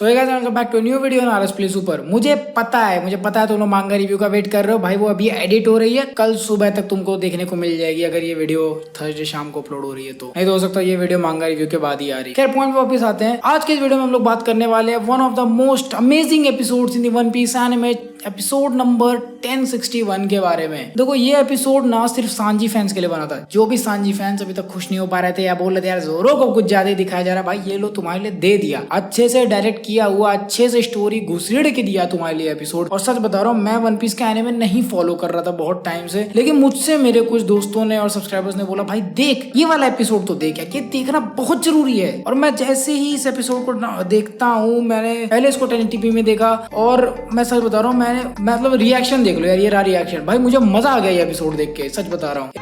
तो guys welcome back to new video on RS play super. मुझे पता है तुम लोग मांगा रिव्यू का वेट कर रहे हो भाई। वो अभी एडिट हो रही है, कल सुबह तक तुमको देखने को मिल जाएगी अगर ये वीडियो थर्सडे शाम को अपलोड हो रही है तो। नहीं तो हो सकता है ये वीडियो मांगा रिव्यू के बाद ही आ रही है। खैर पॉइंट पे वापस आते हैं। आज के इस वीडियो में हम लोग बात करने वाले हैं one of the most amazing episodes in the One Piece anime, episode number 1061 के बारे में। देखो ये एपिसोड ना सिर्फ सांजी फैंस के लिए बना था। जो भी सांजी फैंस अभी तक खुश नहीं हो पा रहे थे या बोल रहे थे यार जोरो को कुछ ज्यादा दिखाया जा रहा है, भाई ये लो तुम्हारे लिए दे दिया, अच्छे से डायरेक्ट किया हुआ, अच्छे से स्टोरी घुसरेड़ के दिया तुम्हारे लिए एपिसोड। और सच बता रहा हूँ मैं वन पीस के एनिमे नहीं फॉलो कर रहा था बहुत टाइम से, लेकिन मुझसे मेरे कुछ दोस्तों ने और सब्सक्राइबर्स ने बोला भाई देख ये वाला एपिसोड तो देख, ये देखना बहुत जरूरी है। और मैं जैसे ही इस एपिसोड को देखता हूँ, मैंने पहले इसको 1080p में देखा और मैं सच बता रहा हूँ मैंने मतलब रिएक्शन देख लो यार, ये रहा रिएक्शन। भाई मुझे मजा आ गया ये एपिसोड देख के, सच बता रहा हूँ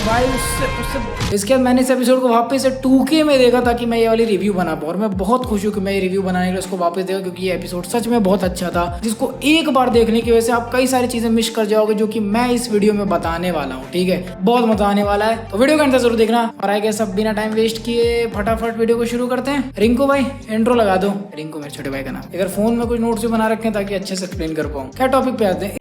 भाई। उससे इसके बाद मैंने इस एपिसोड को वापस से 2K में देखा ताकि मैं ये वाली रिव्यू बना पाऊँ। और मैं बहुत खुश हूँ कि मैं ये रिव्यू बनाने के लिए उसको वापस देखा, क्योंकि ये एपिसोड सच में बहुत अच्छा था, जिसको एक बार देखने की वजह से आप कई सारी चीजें मिस कर जाओगे जो कि मैं इस वीडियो में बताने वाला हूँ। ठीक है, बहुत मजा आने वाला है, तो वीडियो का अंत जरूर देखना। और आगे सब बिना टाइम वेस्ट किए फटाफट वीडियो को शुरू करते हैं। रिंकू भाई इंट्रो लगा दो। रिंकू मेरे छोटे भाई का नाम। अगर फोन में कुछ नोट्स भी बना रखे हैं ताकि अच्छे से एक्सप्लेन कर पाऊँ। क्या टॉपिक पे आते हैं।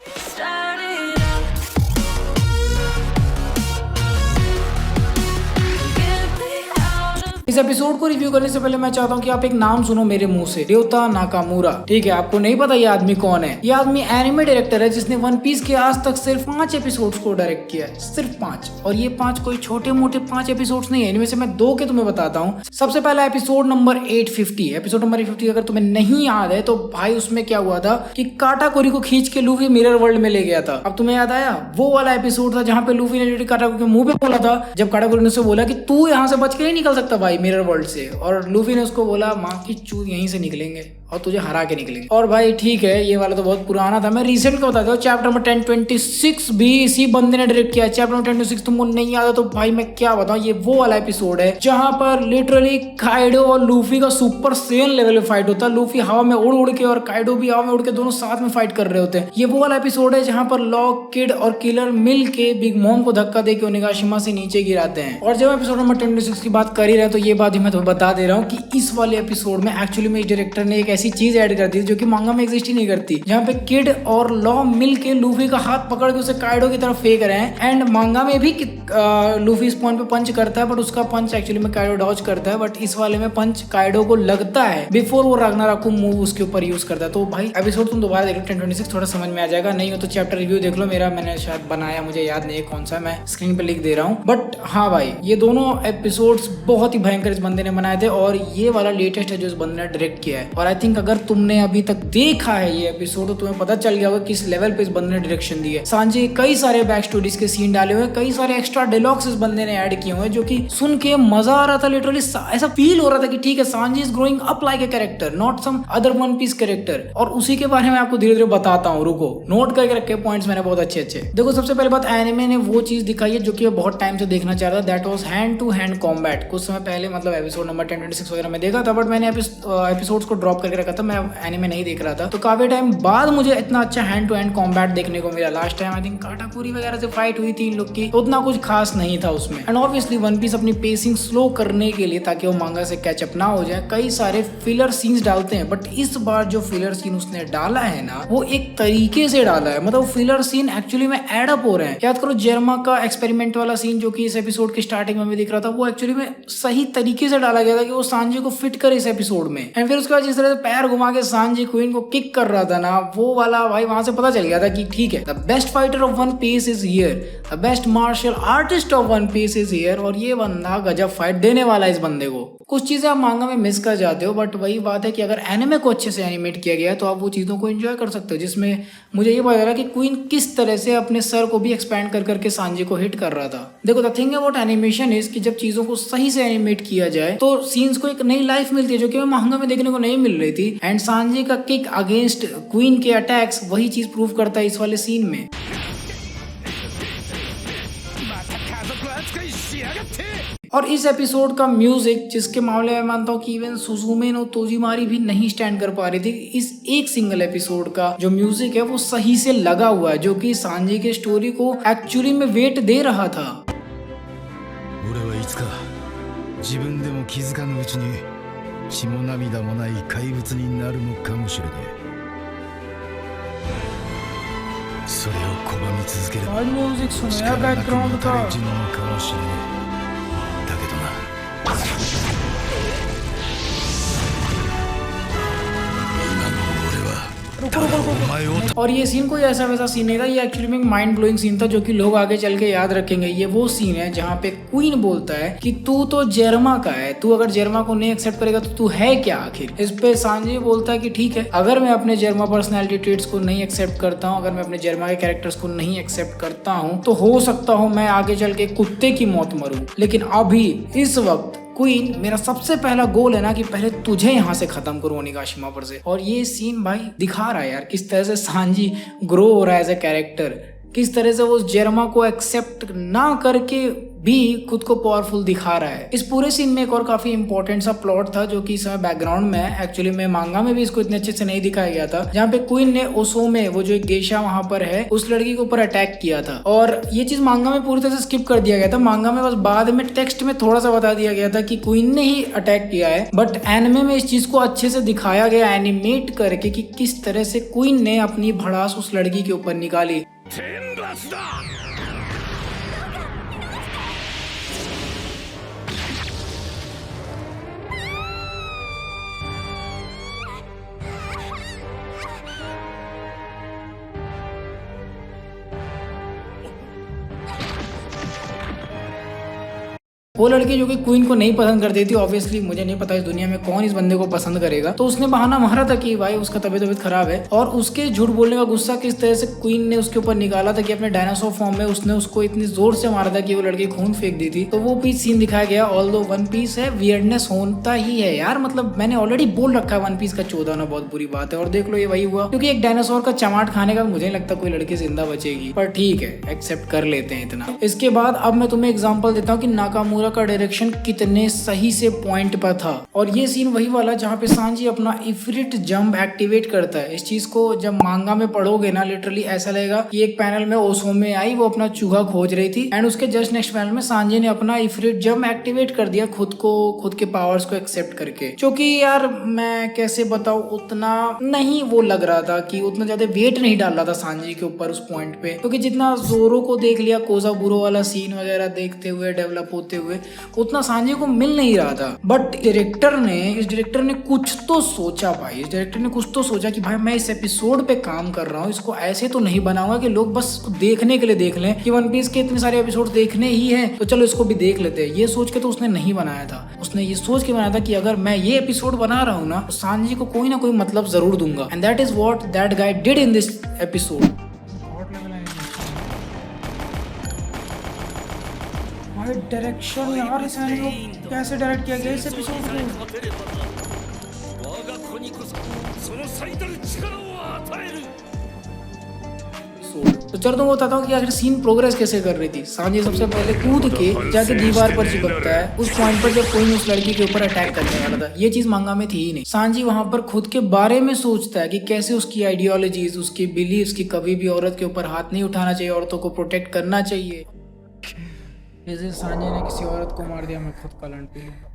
इस एपिसोड को रिव्यू करने से पहले मैं चाहता हूँ कि आप एक नाम सुनो मेरे मुंह से, ryota नाकामुरा। ठीक है, आपको नहीं पता ये आदमी कौन है। ये आदमी एनिमे डायरेक्टर है जिसने वन पीस के आज तक सिर्फ 5 एपिसोड्स को डायरेक्ट किया है, सिर्फ 5। और ये 5 कोई छोटे मोटे 5 एपिसोड्स नहीं है, इनमें से मैं 2 के तुम्हें बताता हूँ। सबसे पहला एपिसोड नंबर 850। एपिसोड नंबर 850 अगर तुम्हें नहीं याद है तो भाई उसमें क्या हुआ था कि काटाकोरी को खींच के लूफी मिरर वर्ल्ड में ले गया था। अब तुम्हें याद आया, वो वाला एपिसोड था जहाँ पे लूफी ने काटाकोरी के मुंह पे बोला था, जब काटाकोरी ने उसे बोला कि तू यहाँ से बच के नहीं निकल सकता भाई मिरर वर्ल्ड से, और लूफी ने उसको बोला माँ की चूत यहीं से निकलेंगे और तुझे हरा के निकलेंगे। और भाई ठीक है, ये वाला तो बहुत पुराना था, मैं रिसेंट का बताता हूँ। चैप्टर नंबर 1026 भी इसी बंदे ने डायरेक्ट किया। चैप्टर नंबर 1026 तुमको नहीं याद है तो भाई मैं क्या बताऊँ, ये वो वाला एपिसोड है जहाँ पर लिटरली काइडो और लूफी का सुपर सेन लेवल में फाइट होता है। लूफी हवा में उड़ उड़ के और काइडो भी हवा में उड़ के दोनों साथ में फाइट कर रहे होते हैं। ये वो वाला एपिसोड है जहाँ पर लॉक, किड और किलर मिल के बिग मॉम को धक्का दे के ओनिगाशिमा से नीचे गिराते हैं। और जब एपिसोड नंबर 1026 की बात कर ही रहे तो ये बात ही मैं तुम्हें बता दे रहा हूँ कि इस वाले एपिसोड में एक्चुअली में इस डायरेक्टर ने एक ऐसी चीज ऐड कर दी जो कि मांगा में एग्जिस्ट ही नहीं करती, जहाँ पे किड और लॉ मिल के लूफी का हाथ पकड़ के उसे काइडो की तरफ फेंक रहे हैं। एंड मांगा में भी लूफी इस पॉइंट पे पंच करता है, बट उसका पंच एक्चुअली में काइडो डॉज करता है, बट इस वाले में पंच काइडो को लगता है बिफोर वो राग्नारॉक मूव उसके ऊपर यूज करता है। तो भाई एपिसोड तुम दोबारा देख लो 1026, थोड़ा समझ में आ जाएगा। नहीं हो तो चैप्टर रिव्यू देख लो मेरा, मैंने शायद बनाया, मुझे याद नहीं है कौन सा, मैं स्क्रीन पे लिख दे रहा हूँ। बट हाँ भाई ये दोनों एपिसोड्स बहुत ही भयंकर इस बंदे ने बनाए थे, और ये वाला लेटेस्ट है जो इस बंदे ने डायरेक्ट किया है। और आई थिंक अगर तुमने अभी तक देखा है ये एपिसोड तो तुम्हें पता चल गया होगा किस लेवल पे इस बंदे ने डायरेक्शन दी है। सांजी कई सारे बैक स्टोरीज के सीन डाले हुए, कई सारे एक्स्ट्रा डायलॉग्स इस बंदे ने ऐड किए हुए जो कि सुन के मजा आ रहा था। लिटरली ऐसा फील हो रहा था कि ठीक है Sanji is growing up like a character, not some other One Piece character. और उसी के बारे में आपको धीरे धीरे बताता हूँ, रुको नोट करके रखे पॉइंट्स मैंने बहुत अच्छे अच्छे। देखो सबसे पहले बात, एनिमे ने वो चीज दिखाई है जो कि बहुत टाइम से देखना चाह रहा था, that was hand to hand combat. कुछ समय पहले मतलब एपिसोड नंबर 1026 वगैरह में देखा था, बट मैंने एपिसोड्स को ड्रॉप करके रखा था, मैं एनिमे नहीं देख रहा था। तो काफी टाइम बाद मुझे इतना अच्छा हैंड टू हैंड कॉम्बैट देखने को मिला। लास्ट टाइम आई थिंक काटाकोरी वगैरह से फाइट हुई थी इन लोग की, उतना कुछ खास नहीं था उसमें। एंड ऑब्वियसली वन पीस अपनी पेसिंग स्लो करने के लिए ताकि वो मांगा से कैचअप ना हो जाए, कई सारे फिलर सीन्स डालते हैं। बट इस बार जो फिलर सीन उसने डाला है ना, वो एक तरीके से डाला है, मतलब फिलर सीन एक्चुअली में एड अप हो रहे हैं। याद करो जेरमा का एक्सपेरिमेंट वाला सीन जो कि इस एपिसोड के स्टार्टिंग में दिख रहा था, वो एक्चुअली में सही तरीके से डाला गया था कि वो सांजी को फिट करे इस एपिसोड में। एंड फिर उसके बाद जिस तरह से पैर घुमा के सांजी क्वीन को किक कर रहा था ना, वो वाला भाई वहां से पता चल गया था कि ठीक है the best fighter of One Piece is here, the best martial artist of One Piece is here. और ये बंदा गजब फाइट देने वाला है इस बंदे को। कुछ चीजें आप मांगा में मिस कर जाते हो, बट वही बात है कि अगर एनिमे को अच्छे से एनिमेट किया गया है तो आप वो चीजों को एंजॉय कर सकते हो, जिसमें मुझे ये पता चला कि क्वीन किस तरह से अपने सर को भी एक्सपैंड कर करके सांजी को हिट कर रहा था। देखो the thing about animation is कि जब चीजों को सही से एनिमेट किया जाए तो सीन्स को एक नई लाइफ मिलती है जो कि मांगा में देखने को नहीं मिल रही थी। एंड सांजी का किक अगेंस्ट क्वीन के अटैक्स वही चीज प्रूव करता है इस वाले सीन में। और इस एपिसोड का म्यूजिक, जिसके मामले में मानता हूँ कि इवन सुजुमे नो तोजीमारी भी नहीं स्टैंड कर पा रही थी, इस एक सिंगल एपिसोड का जो म्यूजिक है वो सही से लगा हुआ है, जो कि सांजी के स्टोरी को एक्चुअली में वेट दे रहा था। 血も涙もない怪物になるのかもしれねえ。それを拒み続けるआज म्यूजिक सुनो यार 力なく बैकग्राउंड もた का れ死ぬのかもしれねえ。だけどな今の俺はただお前を और ये सीन कोई ऐसा वैसा सीन नहीं था, ये एक्चुअली में एक माइंड ब्लोइंग सीन था जो कि लोग आगे चल के याद रखेंगे। ये वो सीन है जहाँ पे क्वीन बोलता है कि तू तो जेरमा का है, तू अगर जेरमा को नहीं एक्सेप्ट करेगा तो तू है क्या आखिर। इस पे सांजी बोलता है कि ठीक है, अगर मैं अपने जेरमा पर्सनैलिटी ट्रेट्स को नहीं एक्सेप्ट करता हूँ, अगर मैं अपने जेरमा के कैरेक्टर्स को नहीं एक्सेप्ट करता हूँ तो हो सकता हूँ मैं आगे चल के कुत्ते की मौत मरूं, लेकिन अभी इस वक्त क्वीन मेरा सबसे पहला गोल है ना कि पहले तुझे यहाँ से खत्म करूँ ओनिगाशिमा पर से। और ये सीन भाई दिखा रहा है यार किस तरह से सांजी ग्रो हो रहा है एज ए कैरेक्टर, किस तरह से वो उस जेरमा को एक्सेप्ट ना करके भी खुद को पावरफुल दिखा रहा है। इस पूरे सीन में एक और काफी इंपॉर्टेंट सा प्लॉट था जो कि इस समय बैकग्राउंड में है। एक्चुअली में मांगा में भी इसको इतने अच्छे से नहीं दिखाया गया था, जहाँ पे क्वीन ने ओसोमे वो जो एक गेशा वहां पर है उस लड़की के ऊपर अटैक किया था। और ये चीज मांगा में पूरी तरह से स्किप कर दिया गया था। मांगा में बस बाद में टेक्स्ट में थोड़ा सा बता दिया गया था कि क्वीन ने ही अटैक किया है, बट एनिमे में इस चीज को अच्छे से दिखाया गया एनिमेट करके कि किस तरह से क्वीन ने अपनी भड़ास उस लड़की के ऊपर निकाली। वो लड़की जो कि क्वीन को नहीं पसंद करती थी, ऑब्वियसली मुझे नहीं पता इस दुनिया में कौन इस बंदे को पसंद करेगा, तो उसने बहाना मारा था कि भाई उसका तबीयत खराब है। और उसके झूठ बोलने का गुस्सा किस तरह से क्वीन ने उसके ऊपर निकाला था कि अपने डायनासोर फॉर्म में उसने उसको इतनी जोर से मारा था कि वो लड़की खून फेंक दी थी। तो वो पीस सीन दिखाया गया। ऑल्दो वन पीस है, वियर्डनेस होता ही है यार, मतलब मैंने ऑलरेडी बोल रखा है वन पीस का 14 होना बहुत बुरी बात है। और देख लो ये वही हुआ, क्योंकि एक डायनासोर का चमाट खाने का मुझे नहीं लगता कोई लड़की जिंदा बचेगी, पर ठीक है एक्सेप्ट कर लेते हैं इतना। इसके बाद अब मैं तुम्हें एग्जाम्पल देता हूँ कि नाकामुरा का डायरेक्शन कितने सही से पॉइंट पर था। और ये सीन वही वाला जहाँ पे सांजी अपना इफ्रिट जंप एक्टिवेट करता है। इस चीज को जब मांगा में पढ़ोगे ना लिटरली ऐसा लगेगा कि एक पैनल में ओसोमे आई, वो अपना चूहा खोज रही थी एंड उसके जस्ट नेक्स्ट पैनल में सांजी ने अपना इफ्रिट जंप एक्टिवेट कर दिया खुद के पावर्स को एक्सेप्ट करके। जो कि यार मैं कैसे बताऊं, उतना नहीं वो लग रहा था कि उतना ज्यादा वेट नहीं डाल रहा था सांजी के ऊपर उस पॉइंट पे, क्योंकि जितना जोरो को देख लिया कोजाबुरो वाला सीन वगैरह देखते हुए डेवलप होते हुए उतना सांजी को मिल नहीं रहा था। बट इस डायरेक्टर ने कुछ तो सोचा भाई, इस डायरेक्टर ने कुछ तो सोचा कि भाई मैं इस एपिसोड पे काम कर रहा हूँ, इसको ऐसे तो नहीं बनाऊंगा कि लोग बस देखने के लिए देख लें कि वन पीस के इतने सारे एपिसोड देखने ही हैं तो चलो इसको भी देख लेते हैं। ये सोच के तो उसने नहीं बनाया था, उसने ये सोच के बनाया था कि अगर मैं ये एपिसोड बना रहा हूँ ना तो सांजी को कोई ना कोई मतलब जरूर दूंगा। And that is what that guy did in this episode. Direction यार इस एनिमे को कैसे डायरेक्ट किया गया इस एपिसोड को। तो चलो तुमको बताता हूँ कि आखिर सीन प्रोग्रेस कैसे कर रही थी। सांजी सबसे पहले कूद के जाके दीवार पर चिपकता है उस पॉइंट पर जब कोई उस लड़की के ऊपर अटैक करने वाला था। ये चीज मांगा में थी ही नहीं। सांजी वहां पर खुद के बारे में सोचता है कि कैसे उसकी आइडियोलॉजीज, उसकी बिलीव्स की कभी भी औरत के ऊपर हाथ नहीं उठाना चाहिए, औरतों को प्रोटेक्ट करना चाहिए। जैसे सांजी ने किसी औरत को मार दिया, मैं खुद का लड़ पी लूंगा।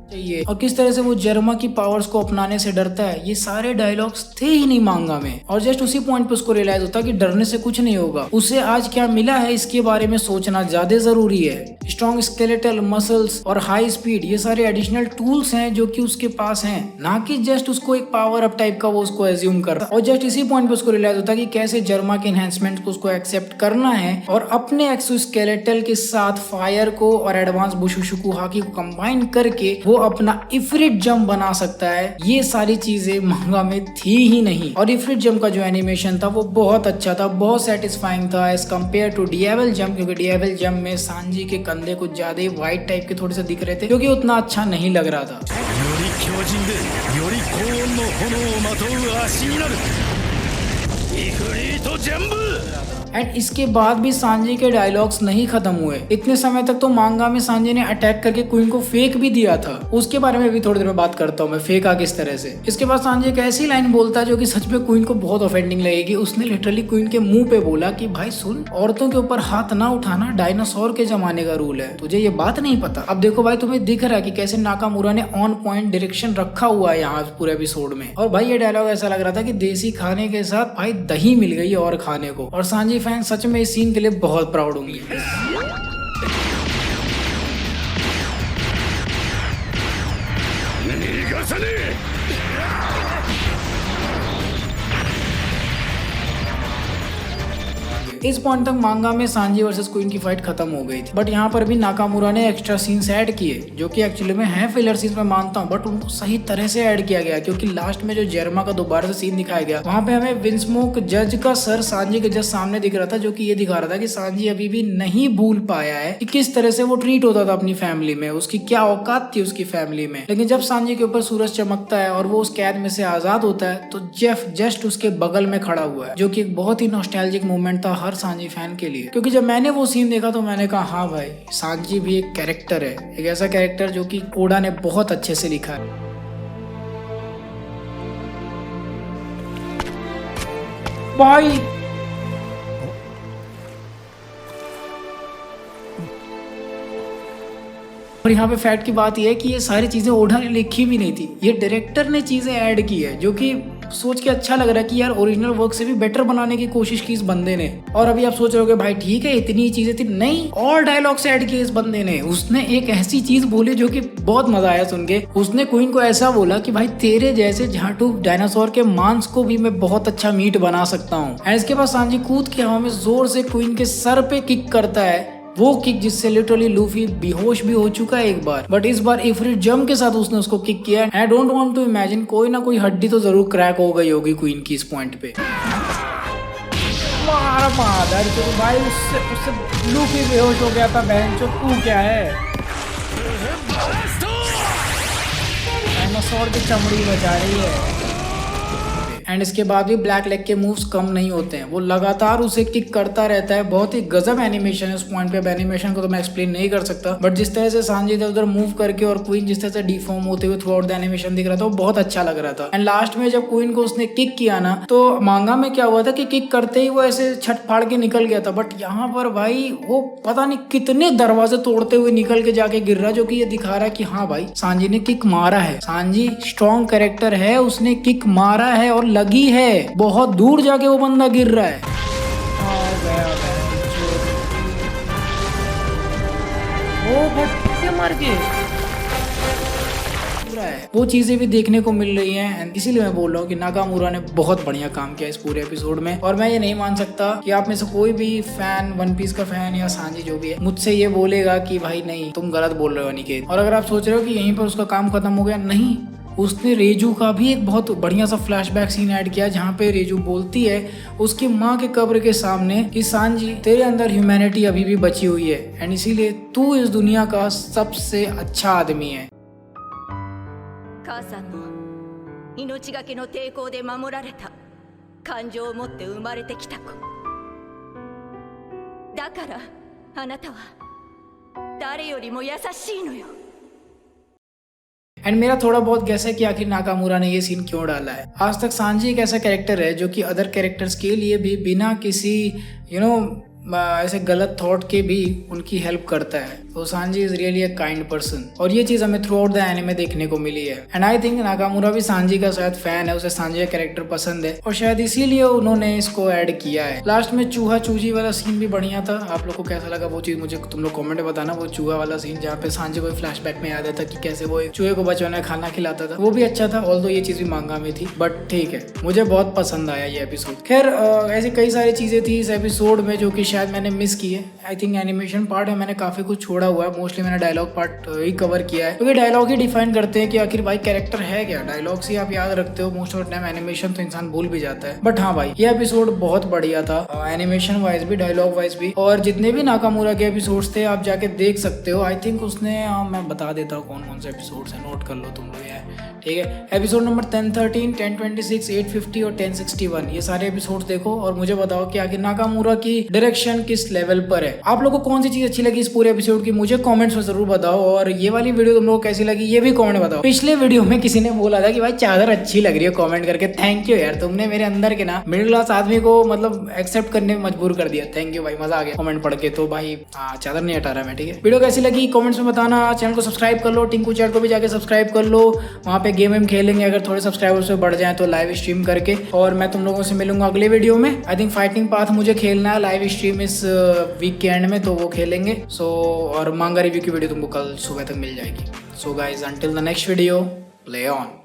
चाहिए। और किस तरह से वो जेरमा की पावर्स को अपनाने से डरता है, ये सारे डायलॉग्स थे ही नहीं मांगा में। और जस्ट उसी पॉइंट पे उसको रियलाइज होता है कि डरने से कुछ नहीं होगा, उसे आज क्या मिला है इसके बारे में सोचना ज्यादा जरूरी है। स्ट्रॉन्ग स्केलेटल मसल्स और हाई स्पीड, ये सारे एडिशनल टूल्स हैं जो कि उसके पास हैं, ना कि जस्ट उसको एक पावर अप टाइप का वो उसको एज्यूम करता। और जस्ट इसी पॉइंट पे उसको रियलाइज होता है कि कैसे जेरमा के एनहेंसमेंट को उसको एक्सेप्ट करना है और अपने एक्सोस्केलेटल के साथ फायर को और एडवांस बुशुशुकु हाकी को कंबाइन करके वो अपना इफ्रिट जंप बना सकता है। ये सारी चीजें मांगा में थी ही नहीं। और इफ्रिट जंप का जो एनिमेशन था वो बहुत अच्छा था, बहुत सेटिस्फाइंग था एज कम्पेयर टू डिएवल जंप, क्योंकि डिएवल जंप में सांजी के कंधे कुछ ज्यादा व्हाइट टाइप के थोड़े से दिख रहे थे, क्योंकि उतना अच्छा नहीं लग रहा था। एंड इसके बाद भी सांजी के डायलॉग्स नहीं खत्म हुए। इतने समय तक तो मांगा में सांजी ने अटैक करके क्वीन को फेक भी दिया था, उसके बारे में भी थोड़ी देर में बात करता हूँ मैं, फेका किस तरह से। इसके बाद सांजी एक ऐसी लाइन बोलता है जो कि सच में क्वीन को बहुत ऑफेंडिंग लगेगी। उसने लिटरली क्वीन के मुंह पे बोला कि भाई सुन, औरतों के ऊपर हाथ ना उठाना डायनासोर के जमाने का रूल है, तुझे ये बात नहीं पता। अब देखो भाई, तुम्हें दिख रहा है कि कैसे नाकामुरा ने ऑन पॉइंट डायरेक्शन रखा हुआ है यहाँ पूरे एपिसोड में। और भाई ये डायलॉग ऐसा लग रहा था कि देसी खाने के साथ भाई दही मिल गई और खाने को। और सांजी फैन सच में इस सीन के लिए बहुत प्राउड होंगे। इस पॉइंट तक मांगा में सांजी वर्सेस क्वीन की फाइट खत्म हो गई थी, बट यहाँ पर भी नाकामुरा ने एक्स्ट्रा सीन्स ऐड किए जो कि एक्चुअली में है फिलर सीन्स, मैं मानता हूँ, बट उनको सही तरह से ऐड किया गया। क्योंकि लास्ट में जो जेरमा का दोबारा से सीन दिखाया गया, वहाँ पे हमें विंस्मोक जज का सर सांजी के जस्ट सामने दिख रहा था, जो कि ये दिखा रहा था कि सांजी अभी भी नहीं भूल पाया है कि किस तरह से वो ट्रीट होता था अपनी फैमिली में, उसकी क्या औकात थी उसकी फैमिली में। लेकिन जब सांजी के ऊपर सूरज चमकता है और वो उस कैद में से आजाद होता है, तो जेफ जस्ट उसके बगल में खड़ा हुआ है, जो कि एक बहुत ही नॉस्टैल्जिक मोमेंट था हर सांजी फैन के लिए। क्योंकि जब मैंने वो सीन देखा तो मैंने कहा हाँ भाई, सांजी भी एक कैरेक्टर है, एक ऐसा कैरेक्टर जो कि ओडा ने बहुत अच्छे से लिखा है। भाई और यहाँ पे फैक्ट की बात यह है कि ये सारी चीजें ओडा ने लिखी भी नहीं थी, ये डायरेक्टर ने चीजें ऐड की है, जो कि सोच के अच्छा लग रहा है कि यार ओरिजिनल वर्क से भी बेटर बनाने की कोशिश की इस बंदे ने। और अभी आप सोच रहे हो भाई ठीक है इतनी चीजें थी, नहीं, और डायलॉग्स ऐड किए इस बंदे ने। उसने एक ऐसी चीज बोली जो कि बहुत मजा आया सुन के। उसने क्वीन को ऐसा बोला कि भाई तेरे जैसे झाटू डायनासोर के मांस को भी मैं बहुत अच्छा मीट बना सकता हूँ। एंड इसके बाद सांजी कूद के हवा में जोर से क्वीन के सर पे किक करता है, वो किक जिससे लिटरली लूफी बेहोश भी हो चुका है एक बार, बट इस बार इफरिट जम के साथ उसने उसको किक किया। I don't want to imagine कोई ना कोई हड्डी तो जरूर क्रैक हो गई होगी क्वीन की इस पॉइंट पे। तो भाई उससे लूफी बेहोश हो गया था, बहन चो तू क्या है, डायनासोर की चमड़ी बचा रही है। एंड इसके बाद भी ब्लैक लेग के मूव्स कम नहीं होते हैं, वो लगातार उसे किक करता रहता है। बहुत ही गजब एनिमेशन है उस पॉइंट पे। अब एनिमेशन को तो मैं एक्सप्लेन नहीं कर सकता, बट जिस तरह से सांजी इधर उधर मूव करके और क्वीन जिस तरह से डिफॉर्म होते हुए थ्रू आउट द एनिमेशन दिख रहा था, वो बहुत अच्छा लग रहा था। एंड लास्ट में जब क्वीन को उसने किक किया ना, तो मांगा में क्या हुआ था कि किक करते ही वो ऐसे छट फाड़ के निकल गया था, बट यहाँ पर भाई वो पता नहीं कितने दरवाजे तोड़ते हुए निकल के जाके गिर रहा, जो कि ये दिखा रहा है कि हाँ भाई सांजी ने किक मारा है, सांजी स्ट्रॉन्ग कैरेक्टर है, उसने किक मारा है और लगी है, बहुत दूर जाके वो बंदा गिर रहा है। वो मार के वो चीजें भी देखने को मिल रही हैं। इसीलिए मैं बोल रहा हूँ कि नाकामुरा ने बहुत बढ़िया काम किया इस पूरे एपिसोड में। और मैं ये नहीं मान सकता कि आप में से कोई भी फैन, वन पीस का फैन या सांजी जो भी है, मुझसे ये बोलेगा कि भाई नहीं तुम गलत बोल रहे हो अनिकेत। और अगर आप सोच रहे हो कि यहीं पर उसका काम खत्म हो गया, नहीं, उसने रेजू का भी एक बहुत बढ़िया सा फ्लैशबैक सीन ऐड किया, जहाँ पे रेजू बोलती है उसकी माँ के कब्र के सामने कि सांजी तेरे अंदर ह्यूमैनिटी अभी भी बची हुई है, एंड इसीलिए तू इस दुनिया का सबसे अच्छा आदमी है। 母さんの命がけの抵抗で守られた感情を持って生まれてきた子だから、あなたは誰よりも優しいのよ。एंड मेरा थोड़ा बहुत गैस है कि आखिर नाकामुरा ने ये सीन क्यों डाला है। आज तक सांजी एक ऐसा कैरेक्टर है जो कि अदर कैरेक्टर्स के लिए भी बिना किसी ऐसे गलत थॉट के भी उनकी हेल्प करता है। तो Sanji is really a kind person, और ये चीज हमें थ्रू आउट द एनिमे देखने को मिली है। एंड आई थिंक नाकामुरा भी सांजी का शायद फैन है, उसे सांजी का कैरेक्टर पसंद है और शायद इसीलिए उन्होंने इसको ऐड किया है। लास्ट में चूहा चूजी वाला सीन भी बढ़िया था। आप लोग को कैसा लगा वो चीज मुझे तुम लोग कमेंट में बताना। वो चूहा वाला सीन जहाँ पे सांजी को फ्लैशबैक में याद आता कि कैसे वो एक चूहे को बचपन में खाना खिलाता था, वो भी अच्छा था। ऑल्दो ये चीज भी मांगा में थी, बट ठीक है, मुझे बहुत पसंद आया ये एपिसोड। खैर ऐसी कई सारी चीजें थी इस एपिसोड में जो कि शायद मैंने मिस की है। आई थिंक एनिमेशन पार्ट में मैंने काफी कुछ छोड़ा हुआ है, मोस्टली मैंने डायलॉग पार्ट ही कवर किया है, क्योंकि डायलॉग ही डिफाइन करते हैं कि आखिर भाई कैरेक्टर है क्या। डायलॉग्स ही आप याद रखते हो most of the time, animation तो इंसान भूल भी जाता है। बट हाँ भाई, ये एपिसोड बहुत बढ़िया था, एनिमेशन वाइज भी, डायलॉग वाइज भी, और जितने भी नाकामुरा के एपिसोड्स थे आप जाके देख सकते हो। आई थिंक उसने मैं बता देता हूँ कौन कौन से एपिसोड्स हैं, नोट कर लो तुम लोग यार, ठीक है। एपिसोड नंबर 1013, 1026, 850 और 1061, ये सारे एपिसोड्स देखो और मुझे बताओ कि आखिर नाकामुरा की डायरेक्शन किस लेवल पर है। आप लोगों को कौन सी चीज अच्छी लगी इस पूरे एपिसोड की, मुझे कमेंट्स में जरूर बताओ। और ये वाली वीडियो तुम लोगों को कैसी लगी ये भी कमेंट में बताओ। पिछले वीडियो में किसी ने बोला था कि भाई चादर अच्छी लग रही है कमेंट करके, थैंक यू यार, तुमने मेरे अंदर के ना मिडिल क्लास आदमी को मतलब एक्सेप्ट करने में मजबूर कर दिया। थैंक यू भाई, मजा आ गया कमेंट पढ़ के। तो भाई चादर नहीं हटा रहा मैं, ठीक है। वीडियो कैसी लगी कमेंट्स में बताना। चैनल को सब्सक्राइब कर लो, टिंकू चैट को भी जाके सब्सक्राइब कर लो, वहाँ पे गेम वेम खेलेंगे अगर थोड़े सब्सक्राइबर्स पे बढ़ जाए तो लाइव स्ट्रीम करके। और मैं तुम लोगों से मिलूंगा अगले वीडियो में। आई थिंक फाइटिंग पाथ मुझे खेलना है लाइव स्ट्रीम इस वीक के एंड में, तो वो खेलेंगे। सो और मांगा रिव्यू की वीडियो तुमको कल सुबह तक मिल जाएगी। So guys until the next video, play on.